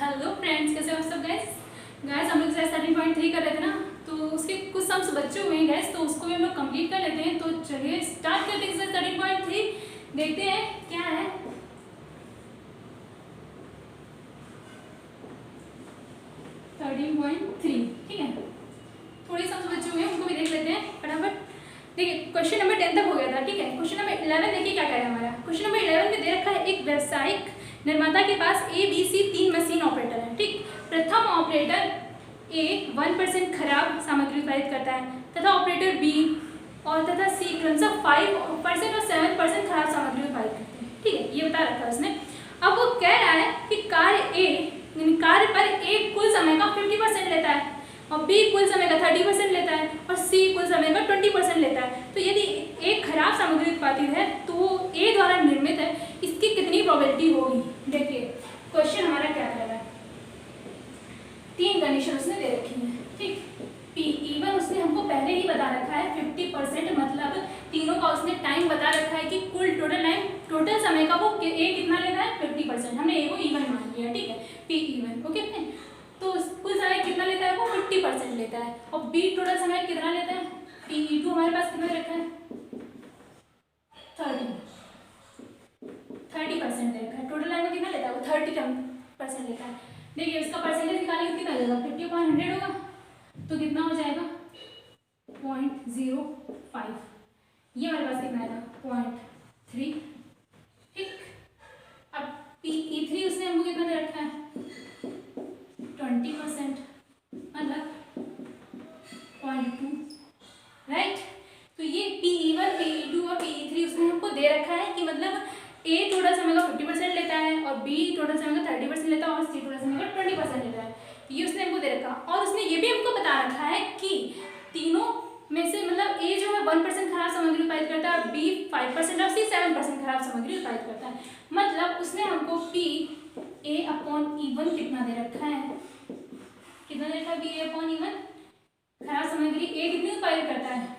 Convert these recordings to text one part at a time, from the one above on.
Hello friends, कैसे हो आप सब गाइस। हम लोग एक्सरसाइज 13.3 कर रहे थे ना, तो उसके कुछ सम्स बचे हुए हैं गाइस, तो उसको भी हम लोग कंप्लीट कर लेते हैं। तो चलिए स्टार्ट करते हैं एक्सरसाइज 13.3। देखते हैं क्या है। ठीक है, थोड़े सम्स बचे हुए हैं, उनको भी देख लेते हैं फटाफट। देखिए क्वेश्चन नंबर 10 तक हो गया था। ठीक है, क्वेश्चन नंबर 11 देखिए क्या कह रहा है हमारा। क्वेश्चन नंबर 11 में दे रखा है एक व्यावसायिक निर्माता के पास ABC 3 मशीन ऑपरेटर है। ठीक, प्रथम ऑपरेटर A 1% खराब सामग्री उत्पादित करता है तथा ऑपरेटर B और तथा C क्रमशः 5% और 7% खराब सामग्री उत्पादित करते हैं। ठीक है, ये बता रखा है उसने। अब वो कह रहा है कि कार्य पर A कुल समय का 50% लेता है और B कुल समय का 30% लेता है और C कुल समय का 20% लेता है। तो यदि एक खराब सामग्री उत्पादित है तो A द्वारा निर्मित है, इसकी कितनी प्रोबेबिलिटी होगी। देखिए क्वेश्चन हमारा क्या कह रहा है, 3 कंडीशन उसने दे रखी है। ठीक, P1 उसने हमको पहले ही बता रखा है 50%, मतलब तीनों का उसने टाइम बता रखा है कि कुल टोटल समय का वो A कितना लेता है 50%। हमने A को E1 मान लिया। ठीक है, P1 ओके। तो कुल समय कितना लेता है वो 50% लेता है और B टोटल समय कितना लेता है P2 हमारे पास कितना रखा है 30% रखा है। टोटल टाइम कितना लेता है वो 30% लेता है। देखिए इसका परसेंटेज निकालेंगे कितना देगा 50/100 होगा, तो कितना हो जाएगा 0.05। ये हमारे पास कितना आएगा 0.3। ठीक, अब PE3 उसने हमको कितना दे रखा है 20%, मतलब 0.2। राइट, तो ये PE1, PE2 और PE3 उसने हमको दे रखा है कि मतलब A टोटल समय का 50% लेता है और B टोटल समय का 30% लेता है और C टोटल समय का 20% लेता है। ये उसने हमको दे रखा और उसने ये भी हमको बता रखा है कि तीनों में से मतलब A जो है 1% खराब सामग्री उत्पादित करता है, B 5% और C 7% खराब सामग्री उत्पादित करता है। मतलब उसने हमको PA/E1 कितना दे रखा है, कितना दे रखा है PA/E1। खराब सामग्री A कितनी उत्पादित करता है,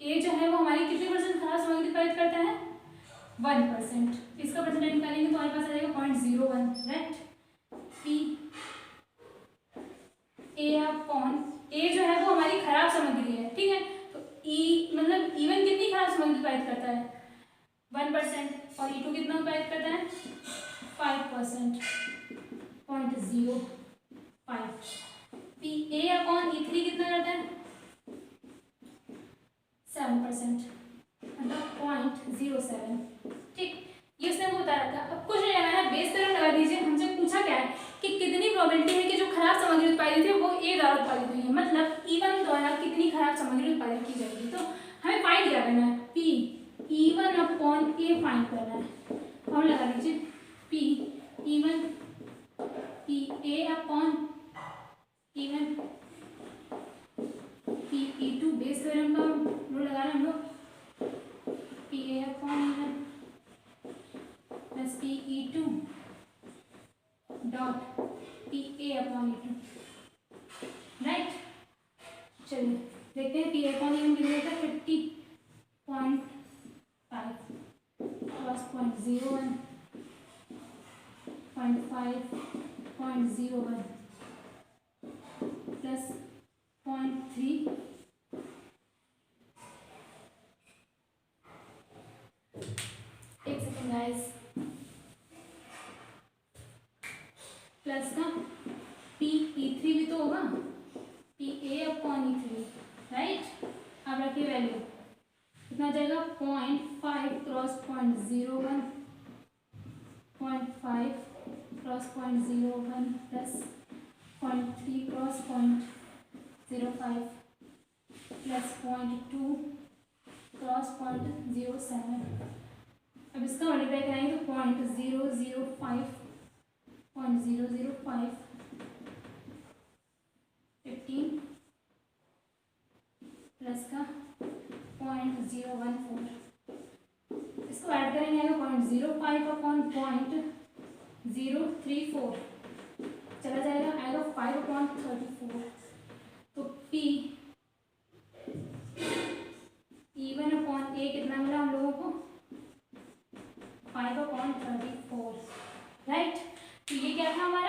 A जो है वो हमारी कितने परसेंट खराब सामग्री उत्पादित करता है 1%। इसका परसेंटेज निकालेंगे तो हमारे पास आ जाएगा 0.01। राइट, A जो है वो हमारी खराब सामग्री है। ठीक है, तो मतलब E1 कितनी खराब सामग्री उत्पादित करता है 1% और E2 कितना उत्पादित करता है 5%, 0.05। PA/E3 कितना करता है 7%, मतलब 0.07। ठीक, ये उसने हमको बता रखा। अब कुछ नहीं लगाना, बेस थ्योरम लगा दीजिए। हमसे पूछा क्या है कि कितनी प्रोबेबिलिटी है कि जो खराब सामग्री उत्पादित है वो A द्वारा उत्पादित हुई है, मतलब E1 द्वारा कितनी खराब सामग्री उत्पादित की जाएगी। तो हमें फाइंड क्या करना है, PE1/A फाइंड करना है। और लगा दीजिए PE1 PA/E1 PE2 Bayes theorem का रूल लगाना हम लोग, PA/E1 plus PE2 dot PA/E2। Right, चलिए देखते हैं PA/E1 कितना होता है 50.5 प्लस 0.01 0.5 प्लस 0.3 एक सेकेंड गाइस, प्लस का PE3 भी तो होगा PA/E3। राइट, अब रखिए वैल्यू कितना जाएगा 0.5 cross 0.01 0.5 cross 0.01 plus 0.3 cross 0.05 plus 0.2 cross 0.07। अब इसका मल्टीप्लाई कराएंगे तो 0.005 15 प्लस का 0.014। इसको ऐड करेंगे आएगा 0.05 अपॉन 0.034, चला जाएगा आएगा 5/34। तो PE1/A कितना मिला हम लोगों को 5/34। राइट, तो ये क्या था हमारा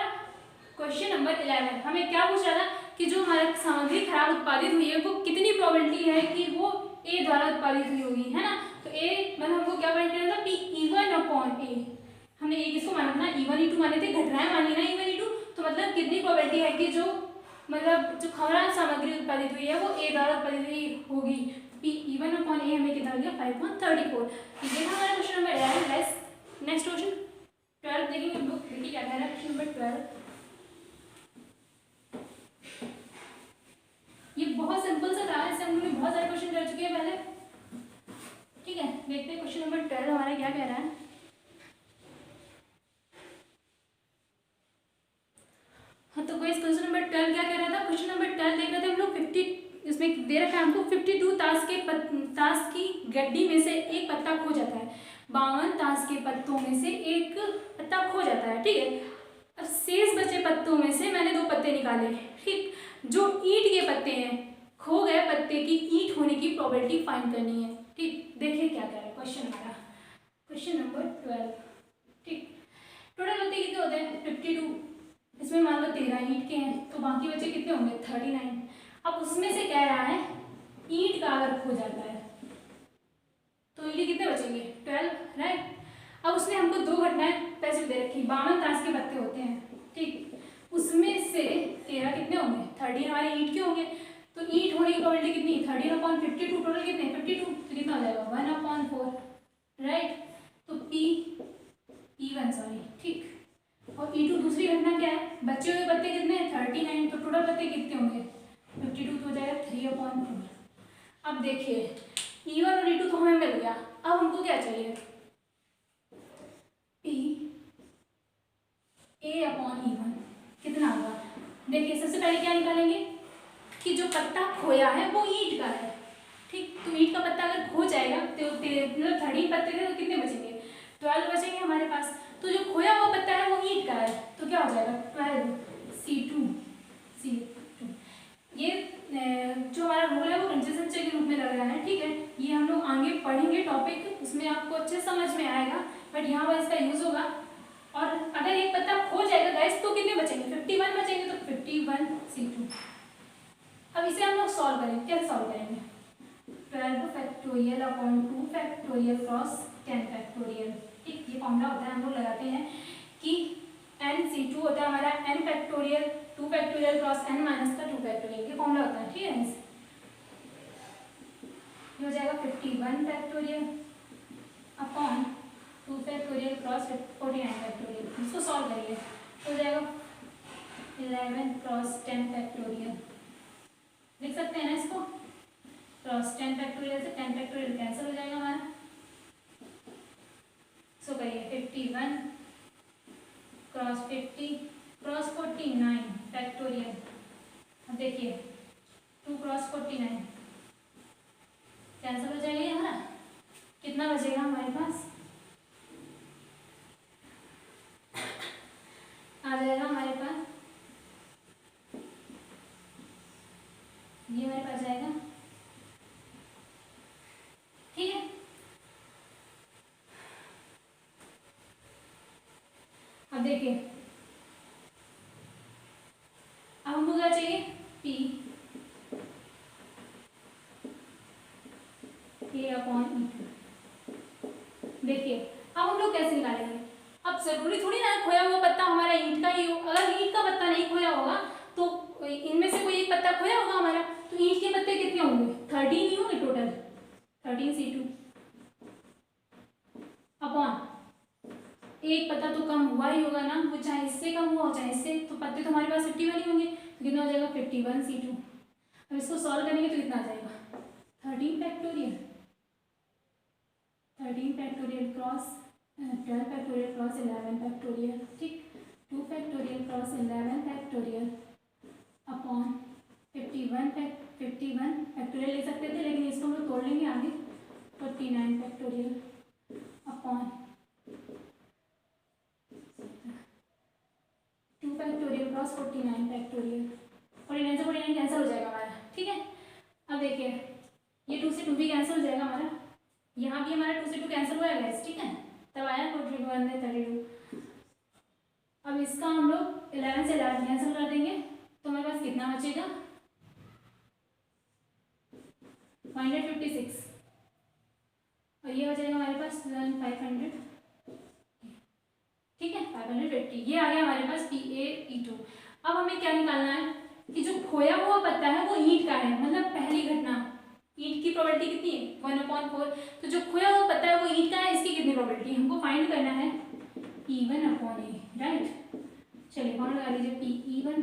क्वेश्चन नंबर 11 हमें क्या पूछ रहा था कि जो हमारा सामग्री खराब उत्पादित हुई है वो कितनी प्रोबेबिलिटी है कि वो ए द्वारा उत्पादित हुई होगी, है ना। तो ए मतलब हमको क्या पॉइंट करना था, पी E1 अपॉन ए। हमने ए किसको माना था, E1 E2 माने थे, घटनाएं मानी ना E1 E2। तो मतलब कितनी प्रोबेबिलिटी है कि जो मतलब जो खराब सामग्री उत्पादित हुई है वो ए द्वारा उत्पादित हुई होगी। पी E1 अपॉन ए हमें कितना दिया 5.34। ये था हमारा क्वेश्चन नंबर 11। नेक्स्ट क्वेश्चन 12 देखेंगे बुक, देखिए क्या कह रहा है क्वेश्चन नंबर 12। ये बहुत सिंपल सा था, इससे हम लोग बहुत सारे क्वेश्चन कर चुके हैं पहले, ठीक है। देखते हैं क्वेश्चन नंबर 12 हमारा क्या कह रहा है। हाँ तो क्वेश्चन नंबर 12 क्या कह रहा था, क्वेश्चन नंबर 12 देख रहे थे हम लोग। 50 इसमें दे रखा है हमको 52 ताश की गड्डी में से एक पत्ता खो जाता है, 52 ताश के पत्तों में से एक पत्ता खो जाता है, ठीक है। अब शेष बचे पत्तों में से मैंने 2 पत्ते निकाले, ठीक। जो ईंट के पत्ते हैं, खो गए पत्ते की ईंट होने की प्रोबेबिलिटी फाइंड करनी है, ठीक। देखिए क्या कह रहा है क्वेश्चन हमारा, क्वेश्चन नंबर 12, ठीक। टोटल पत्ते कितने होते हैं 52, इसमें मान लो 13 ईंट के हैं, तो बाकी बचे कितने होंगे 39। अब उसमें से कह रहा है ईंट का अगर खो जाता है तो ईंट कितने बचेंगे 12, राइट। अब उसने हमको 2 घटनाएं पैसे दे रखी, 52 ताश के पत्ते होते हैं, ठीक। उसमें से 13 कितने होंगे 13 हमारे ईंट के होंगे, तो ईंट होने की प्रोबेबिलिटी कितनी 13/52, टोटल कितने 52, तो कितना हो जाएगा 1/4, राइट। तो E1 सॉरी, ठीक। और E2 दूसरी घटना क्या है, बच्चे हुए पत्ते कितने हैं 39, तो टोटल पत्ते कितने होंगे 52, तो हो जाएगा 3/4। अब देखिए E1 और E2 तो हमें मिल गया, अब हमको क्या चाहिए PA/E1 कितना होगा। देखिए सबसे पहले क्या निकालेंगे कि जो पत्ता खोया है वो ईंट का है, ठीक। तो ईंट का पत्ता अगर खो जाएगा तो मतलब 13 पत्ते थे तो कितने बचेंगे 12 बचेंगे हमारे पास। तो जो खोया हुआ पत्ता है वो ईंट का है, तो क्या हो जाएगा 12 C2। ये जो हमारा रूल है वो कंजंक्शन के रूप में लग रहा है, ठीक है। ये हम लोग आगे पढ़ेंगे टॉपिक, उसमें आपको अच्छे समझ में आएगा, बट यहाँ पर इसका यूज होगा। और अगर एक पत्ता खो जाएगा गाइस तो कितने बचेंगे 51 बचेंगे, तो 51 C2। अब इसे हम लोग सॉल्व करेंगे, कैसे सॉल्व करेंगे 12 factorial upon 2 factorial cross 10 factorial, ठीक। ये फॉर्मूला होता है हम लोग लगाते हैं कि NC2 होता है हमारा n factorial 2 factorial cross n minus का 2 फैक्टोरियल, ये फॉर्मूला होता है, ठीक है। ये हो जाएगा 51 factorial upon 2 factorial cross 49 factorial, इसको सॉल्व करिए तो हो जाएगा 11 क्रॉस 10 फैक्टोरियल, लिख सकते हैं ना इसको, क्रॉस 10 फैक्टोरियल से 10 फैक्टोरियल कैंसिल हो जाएगा हमारा। सो करिए 51 क्रॉस 50 क्रॉस 49 फैक्टोरियल। अब देखिए 2 क्रॉस 49 कैंसिल हो जाएगा ये हमारा, कितना बचेगा हमारे पास आ जाएगा हमारे पास, ये हमारे पास जाएगा, ठीक है। अब देखिए अब हमको क्या चाहिए PA/E2। देखिए अब हम लोग कैसे निकालेंगे, अब जरूरी थोड़ी ना खोया हुआ पत्ता हमारा ईंट का ही हो, अगर ईंट का पत्ता नहीं खोया होगा तो इनमें से कोई एक पत्ता खोया होगा हमारा, तो ईंट के पत्ते कितने होंगे 13 ही होंगे टोटल, 13 C2 अपॉन एक पत्ता तो कम हुआ ही होगा ना, वो चाहे इससे कम हुआ हो चाहे इससे, तो पत्ते तो हमारे पास 51 ही होंगे, तो कितना हो जाएगा 51 C2। अब इसको सॉल्व करेंगे तो कितना आ जाएगा 13 factorial cross 12 factorial cross 11 factorial, ठीक। 2 factorial cross 11 factorial upon 51 factorial ले सकते थे, लेकिन इसको हम लोग तोड़ लेंगे आगे, 49 factorial upon 2 factorial cross 49 factorial, 49 से 49 कैंसिल हो जाएगा हमारा, ठीक है। अब देखिए ये 2 से 2 भी कैंसिल हो जाएगा हमारा, यहाँ भी हमारा 2 से 2 कैंसिल हुआ है, ठीक है, तब आया 41 में 32। अब इसका हम लोग 11 से 11 कैंसिल कर देंगे तो हमारे पास कितना बचेगा 156 और ये हो जाएगा हमारे पास 500, ठीक है 550। ये आ गया हमारे पास PaE2। अब हमें क्या निकालना है कि जो खोया हुआ पत्ता है वो ईंट का है, मतलब पहली घटना ईंट की प्रोबेबिलिटी कितनी है 1/4। तो जो खोया हुआ पत्ता है वो ईंट का है, इसकी कितनी प्रोबेबिलिटी हमको फाइंड करना है E1/A, राइट। चलिए कौन लगा लीजिए Pe1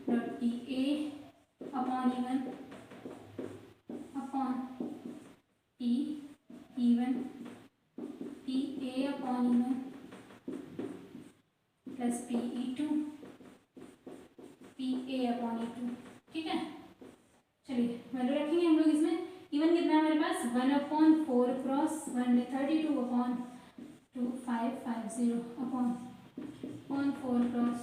dot PA/E1 upon E1 PA/E1 plus PE2 PA/E2, ठीक है। चलिए वैल्यू रखेंगे हम लोग इसमें। E1 कितना है हमारे पास 1/4 क्रॉस 132/2550 अपॉन 4 क्रॉस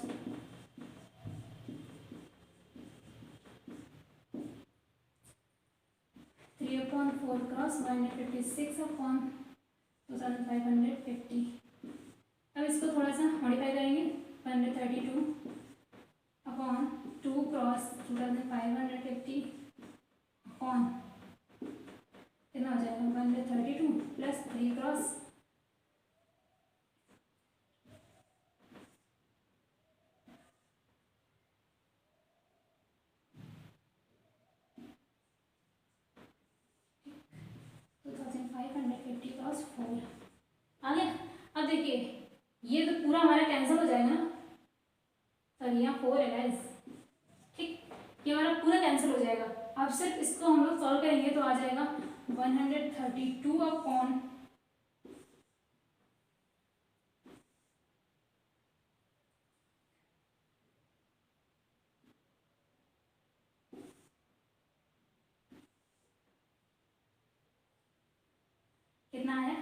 3/4 क्रॉस 156/2550। अब इसको थोड़ा सा मॉडिफाई करेंगे 132 अपॉन 2 क्रॉस 2550 अपॉन कितना हो जाएगा 132 प्लस 3 क्रॉस 2550 क्रॉस 4 आ गया। अब देखिए ये तो पूरा हमारा कैंसिल हो जाएगा ना, सॉरी यहाँ 4 है गाइस, ठीक, ये हमारा पूरा कैंसिल हो जाएगा। अब सिर्फ इसको हम लोग सॉल्व करेंगे तो आ जाएगा 132 अपॉन कितना आया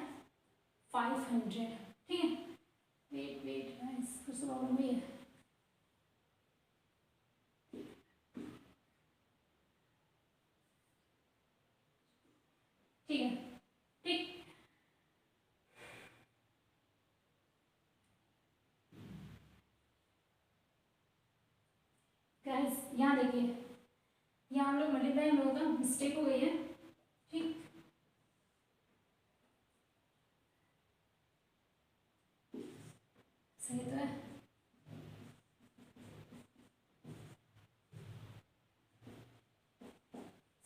500, ठीक है। वेट गाइस कुछ प्रॉब्लम हुई है। ठीक है, ठीक। गाइस यहाँ देखिए, यहाँ हम लोग मल्टीप्लाई हम लोगों का मिस्टेक हो गई है, ठीक। सही तो है,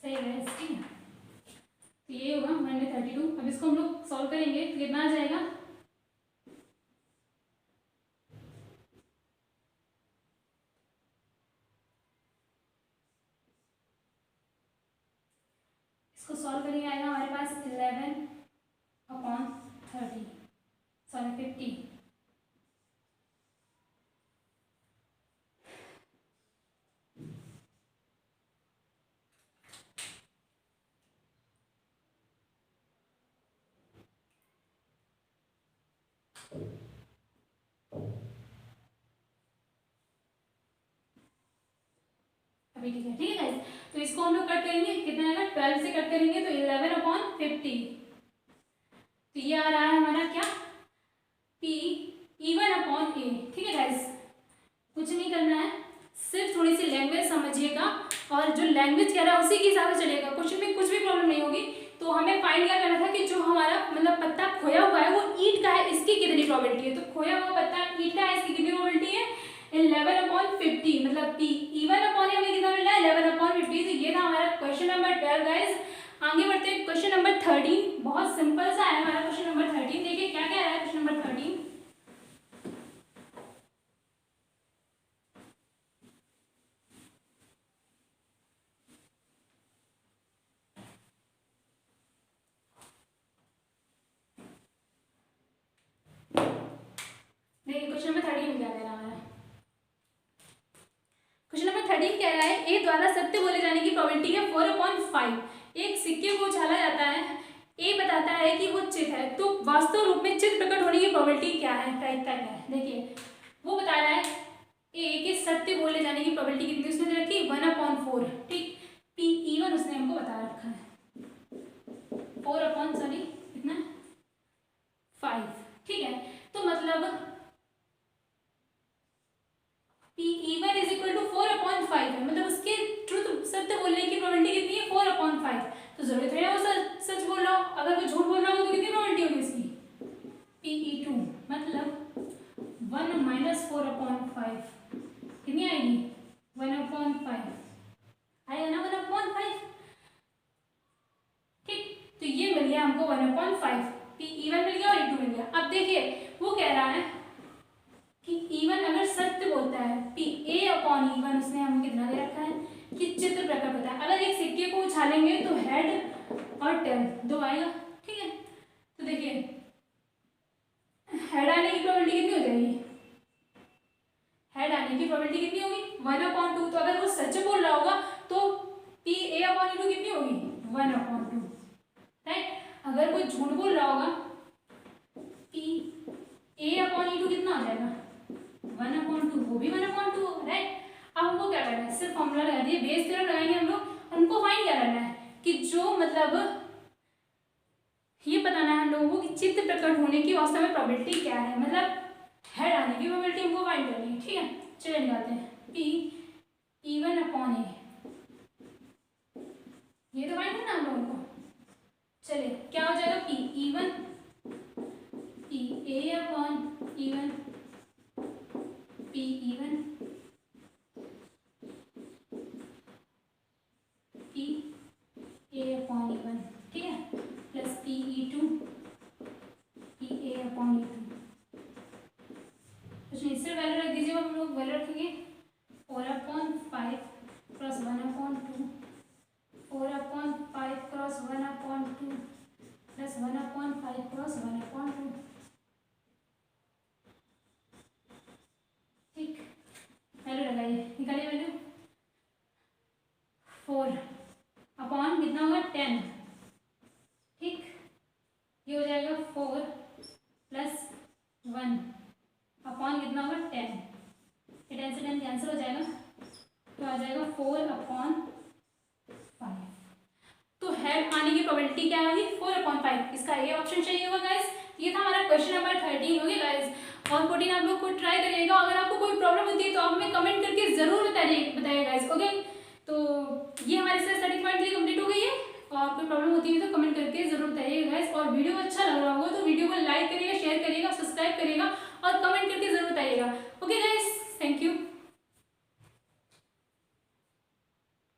सही है गाइस, ठीक है। तो ये होगा 132। अब इसको हम लोग सॉल्व करेंगे तो कितना आ जाएगा इसको सॉल्व करेंगे आएगा हमारे पास 11/30 सॉरी 50। अभी ठीक है गाइस। तो इसको हम लोग कट करेंगे, कितना आएगा 12 से कट करेंगे तो 11/50। तो ये आ रहा है हमारा क्या Pe1/A, ठीक है गाइस। कुछ नहीं करना है, सिर्फ थोड़ी सी लैंग्वेज समझिएगा और जो लैंग्वेज कह रहा है उसी के हिसाब से चलेगा, क्वेश्चन में कुछ भी प्रॉब्लम नहीं होगी। तो हमें फाइंड क्या करना था कि जो हमारा मतलब पत्ता खोया हुआ है वो ईंट का है, इसकी कितनी प्रोबेबिलिटी है। तो खोया हुआ पत्ता ईंट का है, इसकी कितनी प्रोबेबिलिटी है 11/50, मतलब Pe1/A हमें कितना मिल रहा है 11/50। तो ये था हमारा क्वेश्चन नंबर 12 गाइस। आगे बढ़ते हैं क्वेश्चन नंबर 13। बहुत सिंपल सा है हमारा क्वेश्चन नंबर 13। देखिए क्या क्या है क्वेश्चन नंबर 13। देखिए क्वेश्चन नंबर 13 में क्या कह रहा है। क्वेश्चन नंबर 13 कह रहा है ए द्वारा सत्य बोले जाने की प्रोबेबिलिटी है 4/5। एक सिक्के को उछाला जाता है, ए बताता है कि वो चित है, तो वास्तव रूप में चित प्रकट होने की प्रोबेबिलिटी क्या है, प्रायिकता क्या है। देखिए वो बता रहा है ए के सत्य बोले जाने की प्रोबेबिलिटी कितनी उसने दे रखी 1/4, ठीक। Pe1 उसने हमको बता रखा है 4 कितना 5, ठीक है। तो मतलब P E1 is equal to 4/5 है, मतलब उसके ट्रुथ सत्य बोलने की प्रोबेबिलिटी कितनी है 4/5। तो जरूरत है वो सच बोल रहा हो, अगर वो झूठ बोल रहा हो तो कितनी प्रोबेबिलिटी होगी इसकी Pe2 मतलब 1 माइनस 4/5 कितनी आएगी 1/5 आएगा ना 1/5। ठीक, तो ये मिल गया हमको 1/5 E1 मिल गया और E2 मिल गया। अब देखिए वो कह रहा है कि E1 अगर सत्य बोलता है A/E1 उसने हमें कितना दे रखा है कि चित्र प्रकट होता है, अगर एक सिक्के को उछालेंगे तो हेड और टेल दो आएगा। ठीक है, तो देखिए हेड आने की प्रोबेबिलिटी कितनी हो जाएगी, हेड आने की प्रोबेबिलिटी कितनी होगी 1/2। तो अगर वो सच बोल रहा होगा तो PA/E2 कितनी होगी 1/2, राइट। अगर कोई झूठ बोल रहा होगा PA/E2 कितना हो जाएगा 1/2, वो भी 1/2 होगा, राइट। अब हमको क्या करना है, सिर्फ फॉर्मूला लगा दिए, बेस थ्योरम लगाएंगे हम लोग। हमको फाइंड क्या करना है कि जो मतलब ये बताना है हम लोगों को कि चित्त प्रकट होने की वास्तव में प्रोबेबिलिटी क्या है, मतलब हेड आने की प्रोबेबिलिटी हमको फाइंड करनी है। ठीक है, चलिए निकालते हैं Pe1/A, ये तो फाइंड है ना हम लोगों को। चलिए क्या हो जाएगा Pe1 PA/E1 Pe1 PA/E1, ठीक है, प्लस Pe2 PA/E2। कुछ नहीं, सिर्फ वैल्यू रख दीजिए, हम लोग वैल्यू रखेंगे 4/5 क्रॉस 1/2, 4/5 क्रॉस 1/2 प्लस 1/5 क्रॉस 1/2। ठीक, वैल्यू लगाइए, निकालिए वैल्यू 4 अपॉन कितना होगा 10। ठीक, ये हो जाएगा 4 प्लस 1 अपॉन कितना होगा 10, ये 10 से 10 कैंसिल हो जाएगा, तो आ जाएगा 4/5। तो हेड आने की प्रोबेबिलिटी क्या होगी 4/5, इसका ये ऑप्शन चाहिए होगा गाइस। ये था हमारा क्वेश्चन नंबर 13 हो गया गाइस, और 14 आप लोग को ट्राई करिएगा। अगर आपको कोई प्रॉब्लम होती है तो आप हमें कमेंट करके जरूर बताइए गाइस, ओके। तो ये हमारे साथ स्टडी पॉइंट 3 कंप्लीट हो गई है, और कोई प्रॉब्लम होती है तो कमेंट करके जरूर बताइएगा गाइस। और वीडियो अच्छा लग रहा होगा तो वीडियो को लाइक करिएगा, शेयर करिएगा, सब्सक्राइब करिएगा और कमेंट करके जरूर बताइएगा।